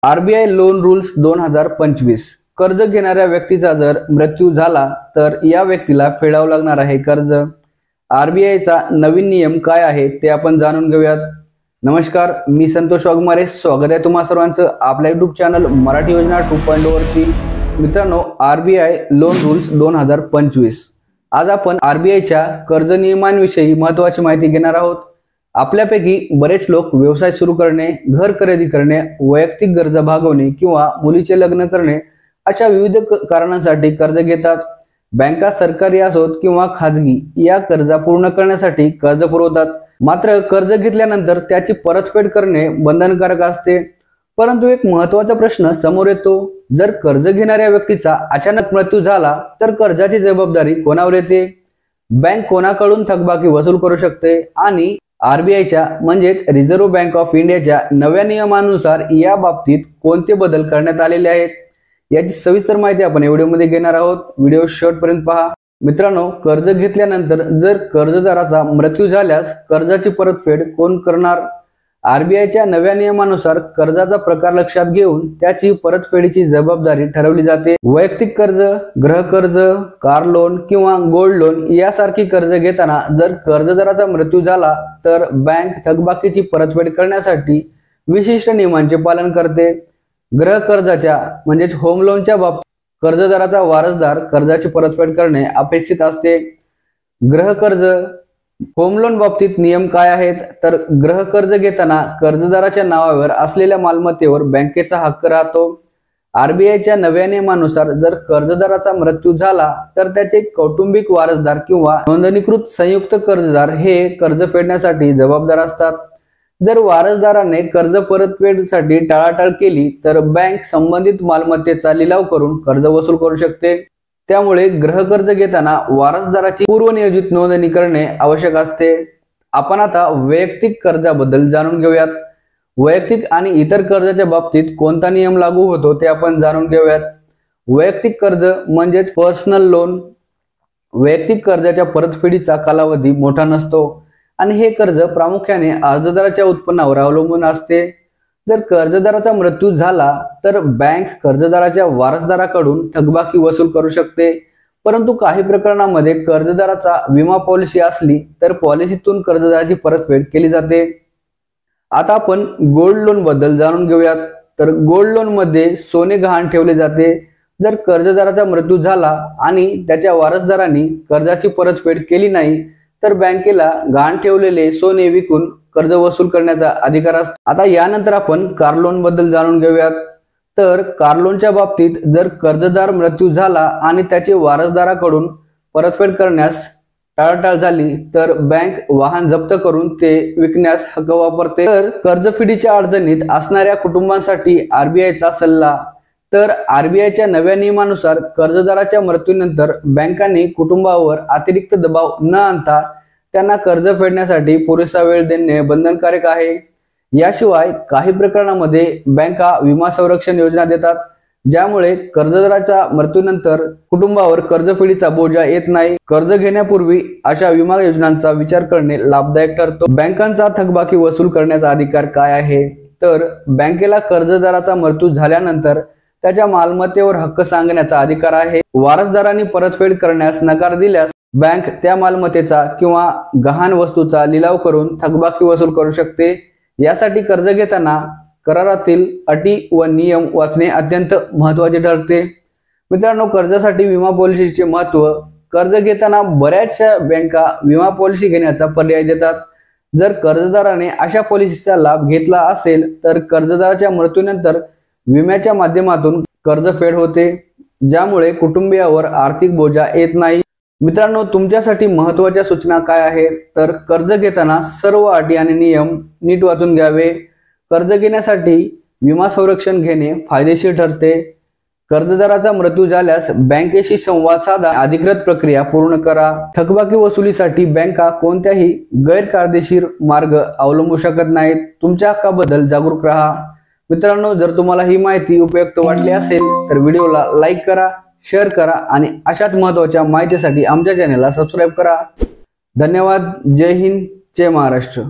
RBI loan rules 2025 कर्ज घेणाऱ्या व्यक्तीचा जर मृत्यू झाला तर या व्यक्तीला फेडावं लागणार आहे कर्ज। आरबीआयचा नवीन नियम काय आहे ते आपण जाणून घेऊयात। नमस्कार, मी संतोष वाघमारे, स्वागत आहे तुम्हा सर्वांचं आपल्या YouTube चॅनल मराठी योजना 2.0 वरती। मित्रांनो, आरबीआय लोन रूल्स 2025 आज आपण आरबीआयच्या कर्ज नियमांविषयी महत्त्वाची माहिती घेणार आहोत। आपल्यापैकी बरेच लोक व्यवसाय सुरू करणे, घर खरेदी करणे, वैयक्तिक गरजा भागवणे किंवा मुलीचे लग्न करणे अशा विविध कारणांसाठी कर्ज घेतात। बँका सरकारी असोत किंवा खाजगी या कर्जा पूर्ण करण्यासाठी कर्ज पुरवतात। मात्र कर्ज घेतल्यानंतर त्याची परतफेड करणे बंधनकारक असते। परंतु एक महत्त्वाचा प्रश्न समोर येतो, जर कर्ज घेणाऱ्या व्यक्तीचा अचानक मृत्यू झाला तर कर्जाची जबाबदारी कोणावर येते? बँक कोणाकडून थकबाकी वसूल करू शकते? आणि आरबीआयच्या म्हणजेच रिझर्व्ह बँक ऑफ इंडियाच्या नव्या नियमानुसार या बाबतीत कोणते बदल करण्यात आलेले आहेत याची सविस्तर माहिती आपण या व्हिडिओमध्ये घेणार आहोत। व्हिडिओ शेवटपर्यंत पहा। मित्रांनो, कर्ज घेतल्यानंतर जर कर्जदाराचा मृत्यू झाल्यास कर्जाची परतफेड कोण करणार? आरबीआयच्या नव्या नियमानुसार कर्जाचा प्रकार लक्षात घेऊन त्याची परतफेडीची जबाबदारी ठरवली जाते। वैयक्तिक कर्ज, गृह कर्ज, कार लोन किंवा गोल्ड लोन यासारखी कर्ज घेताना जर कर्जदाराचा मृत्यू झाला तर बँक थकबाकीची परतफेड करण्यासाठी विशिष्ट नियमांचे पालन करते। गृह कर्जाच्या म्हणजेच होम लोनच्या बाबतीत कर्जदाराचा वारसदार कर्जाची परतफेड करणे अपेक्षित असते। गृह कर्ज, होम लोन बाबतीत नियम काय आहेत तर गृह कर्ज घेताना कर्जदाराच्या नावावर असलेल्या मालमत्तेवर बँकेचा हक्क राहतो। आरबीआयच्या नव्या नियमानुसार जर कर्जदाराचा मृत्यू झाला तर त्याचे कौटुंबिक वारसदार किंवा नोंदणीकृत संयुक्त कर्जदार हे कर्ज फेडण्यासाठी जबाबदार असतात। जर वारसदाराने कर्ज परतफेडीसाठी टाळाटाळ केली तर बँक संबंधित मालमत्तेचा लिलाव करून कर्ज वसूल करू शकते। त्यामुळे गृह कर्ज घेताना वारसदाराची पूर्वनियोजित नोंदणी करणे आवश्यक असते। आपण आता वैयक्तिक कर्जाबद्दल जाणून घेऊयात। वैयक्तिक आणि इतर कर्जाच्या बाबतीत कोणता नियम लागू होतो ते आपण जाणून घेऊयात। वैयक्तिक कर्ज म्हणजेच पर्सनल लोन, वैयक्तिक कर्जाच्या परतफेडीचा कालावधी मोठा नसतो आणि हे कर्ज प्रामुख्याने अर्जदाराच्या उत्पन्नावर अवलंबून असते। जर कर्जदाराचा मृत्यू झाला तर बँक कर्जदाराच्या वारसदाराकडून थकबाकी वसूल करू शकते। परंतु काही प्रकरणांमध्ये कर्जदाराचा विमा पॉलिसी असली तर पॉलिसीतून कर्जदाराची परतफेड केली जाते। आता आपण गोल्ड लोन बद्दल जाणून घेऊयात। तर गोल्ड लोन मध्ये सोने गहाण ठेवले जाते। जर कर्जदाराचा मृत्यू झाला आणि त्याच्या वारसदारांनी कर्जाची परतफेड केली नाही तर बँकेला गहाण ठेवलेले सोने विकून कर्ज वसूल करण्याचा अधिकार असतो। आता यानंतर आपण कार लोन बद्दल जाणून घेऊयात। तर कार लोनच्या बाबतीत जर कर्जदार मृत्यू झाला आणि त्याचे वारसदाराकडून परतफेड करण्यास टाळाटाळ झाली तर बँक वाहन जप्त करून ते विकण्यास हक्क वापरते। तर कर्जफेडीच्या अडचणीत असणाऱ्या कुटुंबांसाठी आरबीआयचा सल्ला। तर आरबीआयच्या नव्या नियमानुसार कर्जदाराच्या मृत्यूनंतर बँकांनी कुटुंबावर अतिरिक्त दबाव न आणता त्यांना कर्ज फेडण्यासाठी पुरेसा वेळ देणे बंधनकारक आहे। याशिवाय काही प्रकरणांमध्ये बँका विमा संरक्षण योजना देतात, ज्यामुळे कर्जदाराच्या मृत्यूनंतर कुटुंबावर कर्जफेडीचा बोजा येत नाही। कर्ज घेण्यापूर्वी अशा विमा योजनांचा विचार करणे लाभदायक ठरतो। बँकांचा थकबाकी वसूल करण्याचा अधिकार काय आहे तर बँकेला कर्जदाराचा मृत्यू झाल्यानंतर त्याच्या मालमत्तेवर हक्क सांगण्याचा अधिकार आहे। वारसदारांनी परतफेड करण्यास नकार दिल्यास बँक त्या मालमत्तेचा किंवा गहाण वस्तूचा लिलाव करून थकबाकी वसूल करू शकते। यासाठी कर्ज घेताना करारातील अटी व नियम वाचणे अत्यंत महत्त्वाचे ठरते। मित्रांनो, कर्जासाठी विमा पॉलिसीचे महत्त्व। कर्ज घेताना बऱ्याचशा बँका विमा पॉलिसी घेण्याचा पर्याय देतात। जर कर्जदाराने अशा पॉलिसीचा लाभ घेतला असेल तर कर्जदाराच्या मृत्यूनंतर विम्याच्या माध्यमातून कर्ज फेड होते, ज्यामुळे कुटुंबियावर आर्थिक बोजा येत नाही। मित्रांनो, तुमच्यासाठी महत्त्वाच्या सूचना काय आहेत तर कर्ज घेताना सर्व अटी आणि नियम नीट वाचून घ्यावे। कर्ज घेण्यासाठी विमा संरक्षण घेणे फायदेशीर ठरते। कर्जदाराचा मृत्यू झाल्यास बँकेशी संवाद साधा, अधिकृत प्रक्रिया पूर्ण करा। थकबाकी वसुलीसाठी बँका कोणत्याही गैरकायदेशीर मार्ग अवलंबू शकत नाहीत। तुमच्या हक्काबद्दल जागरूक राहा। मित्रांनो, जर तुम्हाला ही माहिती उपयुक्त वाटली असेल तर व्हिडिओला लाईक करा, शेअर करा आणि अशाच महत्त्वाच्या माहितीसाठी आमच्या चॅनलला सबस्क्राईब करा। धन्यवाद। जय हिंद, जय महाराष्ट्र।